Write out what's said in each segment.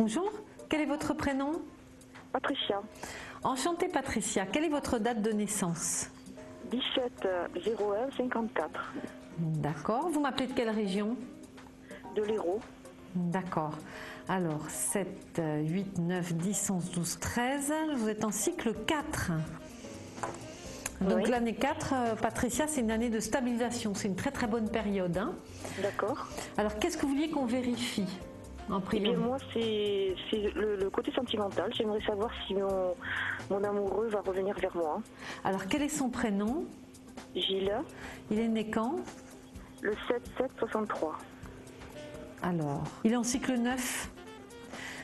Bonjour, quel est votre prénom? Patricia. Enchantée Patricia, quelle est votre date de naissance? 17-01-54. D'accord, vous m'appelez de quelle région? De l'Hérault. D'accord, alors 7, 8, 9, 10, 11, 12, 13, vous êtes en cycle 4. Donc Oui. l'année 4, Patricia, c'est une année de stabilisation, c'est une très très bonne période. Hein. D'accord. Alors qu'est-ce que vous vouliez qu'on vérifie en Eh priorité? bien, moi, c'est le côté sentimental. J'aimerais savoir si mon amoureux va revenir vers moi. Alors quel est son prénom? Gilles, Il est né quand? le 7-7-63. Alors, il est en cycle 9.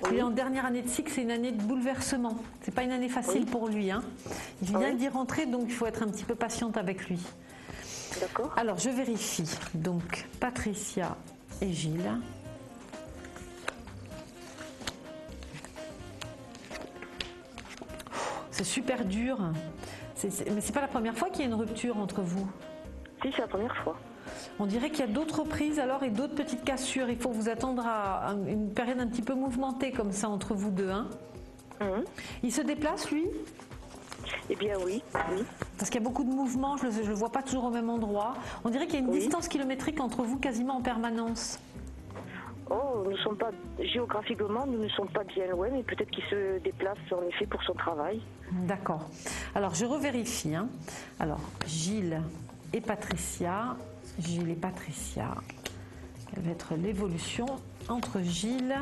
Oui. Il est en dernière année de cycle, c'est une année de bouleversement. C'est pas une année facile Oui. pour lui. Hein. Il vient Oui. d'y rentrer, donc il faut être un petit peu patiente avec lui. D'accord. Alors, je vérifie. Donc, Patricia et Gilles. C'est super dur. Mais c'est pas la première fois qu'il y a une rupture entre vous. Si, c'est la première fois. On dirait qu'il y a d'autres reprises alors et d'autres petites cassures. Il faut vous attendre à une période un petit peu mouvementée comme ça entre vous deux. Hein. Il se déplace, lui? Eh bien, oui. Oui. Parce qu'il y a beaucoup de mouvements, je ne le vois pas toujours au même endroit. On dirait qu'il y a une Oui. distance kilométrique entre vous quasiment en permanence. Oh, nous ne sommes pas, géographiquement, nous ne sommes pas bien loin, mais peut-être qu'il se déplace en effet pour son travail. D'accord. Alors, je revérifie. Hein. Alors, Gilles et Patricia. Gilles et Patricia. Quelle va être l'évolution entre Gilles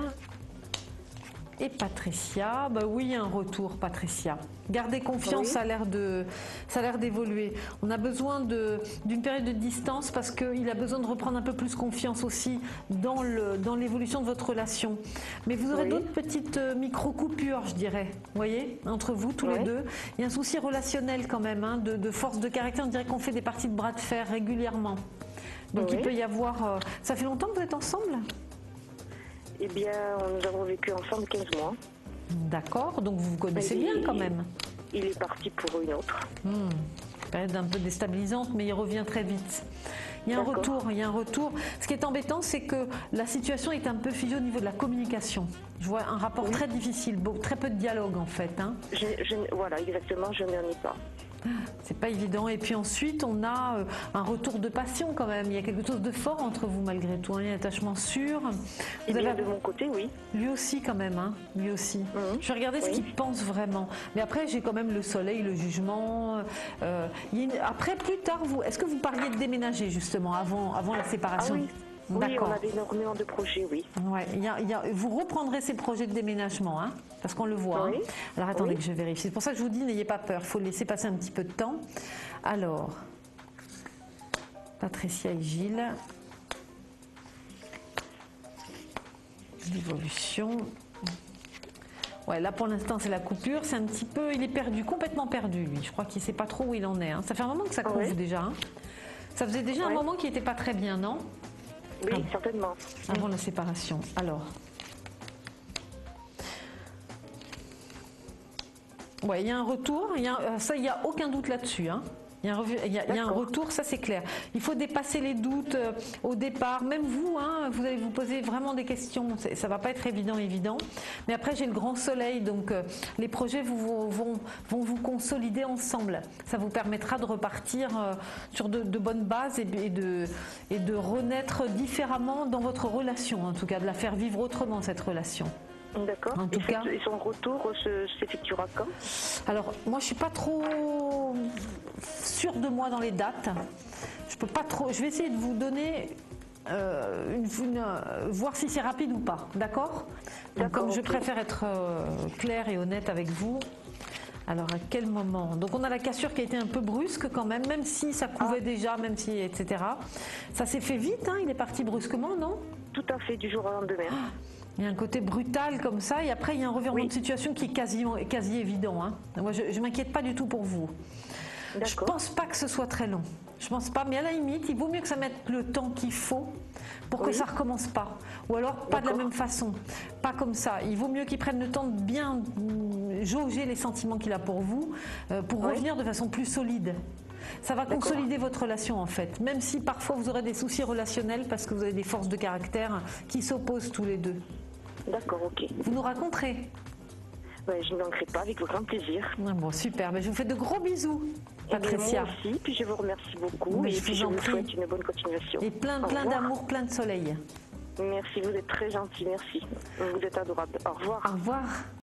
et Patricia? Bah oui, il y a un retour, Patricia. Gardez confiance, Oui. ça a l'air d'évoluer. On a besoin d'une période de distance parce qu'il a besoin de reprendre un peu plus confiance aussi dans l'évolution de votre relation. Mais vous aurez Oui. d'autres petites micro-coupures, je dirais, vous voyez, entre vous, tous les Oui. deux. Il y a un souci relationnel quand même, hein, de force de caractère. On dirait qu'on fait des parties de bras de fer régulièrement. Donc Oui. il peut y avoir... Ça fait longtemps que vous êtes ensemble? Eh bien, nous avons vécu ensemble 15 mois. D'accord, donc vous vous connaissez bien quand même. Il est parti pour une autre. Période un peu déstabilisante, mais il revient très vite. Il y a un retour, il y a un retour. Ce qui est embêtant, c'est que la situation est un peu figée au niveau de la communication. Je vois un rapport très difficile, très peu de dialogue en fait. Hein. Voilà, exactement, je n'en ai pas. C'est pas évident. Et puis ensuite, on a un retour de passion quand même. Il y a quelque chose de fort entre vous malgré tout. Il y a un attachement sûr. Et bien, de mon côté, oui. Lui aussi quand même, hein. Lui aussi. Je vais regarder ce qu'il pense vraiment. Mais après, j'ai quand même le soleil, le jugement. Après, plus tard, est-ce que vous parliez de déménager justement avant la séparation? Ah oui. Oui, on avait énormément de projets, oui. Ouais, vous reprendrez ces projets de déménagement, hein, parce qu'on le voit. Oui. Hein. Alors attendez que je vérifie. C'est pour ça que je vous dis, n'ayez pas peur, il faut laisser passer un petit peu de temps. Alors, Patricia et Gilles. L'évolution. Ouais, là pour l'instant c'est la coupure, c'est un petit peu, il est perdu, complètement perdu lui. Je crois qu'il ne sait pas trop où il en est. Hein. Ça fait un moment que ça couvre déjà. Hein. Ça faisait déjà un moment qui n'était pas très bien, non? Oui, certainement. Avant la séparation. Alors. Ouais, il y a un retour. Ça, il n'y a aucun doute là-dessus. Hein. Il y a un retour, ça c'est clair. Il faut dépasser les doutes au départ. Même vous, hein, vous allez vous poser vraiment des questions. Ça ne va pas être évident. Mais après, j'ai le grand soleil. Donc, les projets vont vous consolider ensemble. Ça vous permettra de repartir sur de bonnes bases et de renaître différemment dans votre relation. En tout cas, de la faire vivre autrement, cette relation. D'accord. En tout cas. Et son retour s'effectuera quand? Alors, moi, je suis pas trop sûre de moi dans les dates. Je peux pas trop. Je vais essayer de vous donner, voir si c'est rapide ou pas. D'accord? Comme je préfère être claire et honnête avec vous. Alors, à quel moment? Donc, on a la cassure qui a été un peu brusque quand même si ça couvait déjà, etc. Ça s'est fait vite, hein? Il est parti brusquement, non? Tout à fait, du jour au lendemain. Il y a un côté brutal comme ça, et après il y a un revirement de situation qui est quasi évident. Hein. Moi, je ne m'inquiète pas du tout pour vous. Je ne pense pas que ce soit très long. Je pense pas, mais à la limite, il vaut mieux que ça mette le temps qu'il faut pour que ça ne recommence pas. Ou alors pas de la même façon, pas comme ça. Il vaut mieux qu'il prenne le temps de bien jauger les sentiments qu'il a pour vous, pour revenir de façon plus solide. Ça va consolider votre relation en fait, même si parfois vous aurez des soucis relationnels parce que vous avez des forces de caractère qui s'opposent tous les deux. D'accord, ok. Vous nous raconterez. Je ne manquerai pas, avec grand plaisir. Ah bon, super. Je vous fais de gros bisous, Et Patricia. moi aussi, puis je vous remercie beaucoup. Mais et je puis vous je en vous prie. souhaite une bonne continuation. Et plein Au revoir. d'amour, plein de soleil. Merci, vous êtes très gentil, merci. Vous êtes adorable. Au revoir. Au revoir.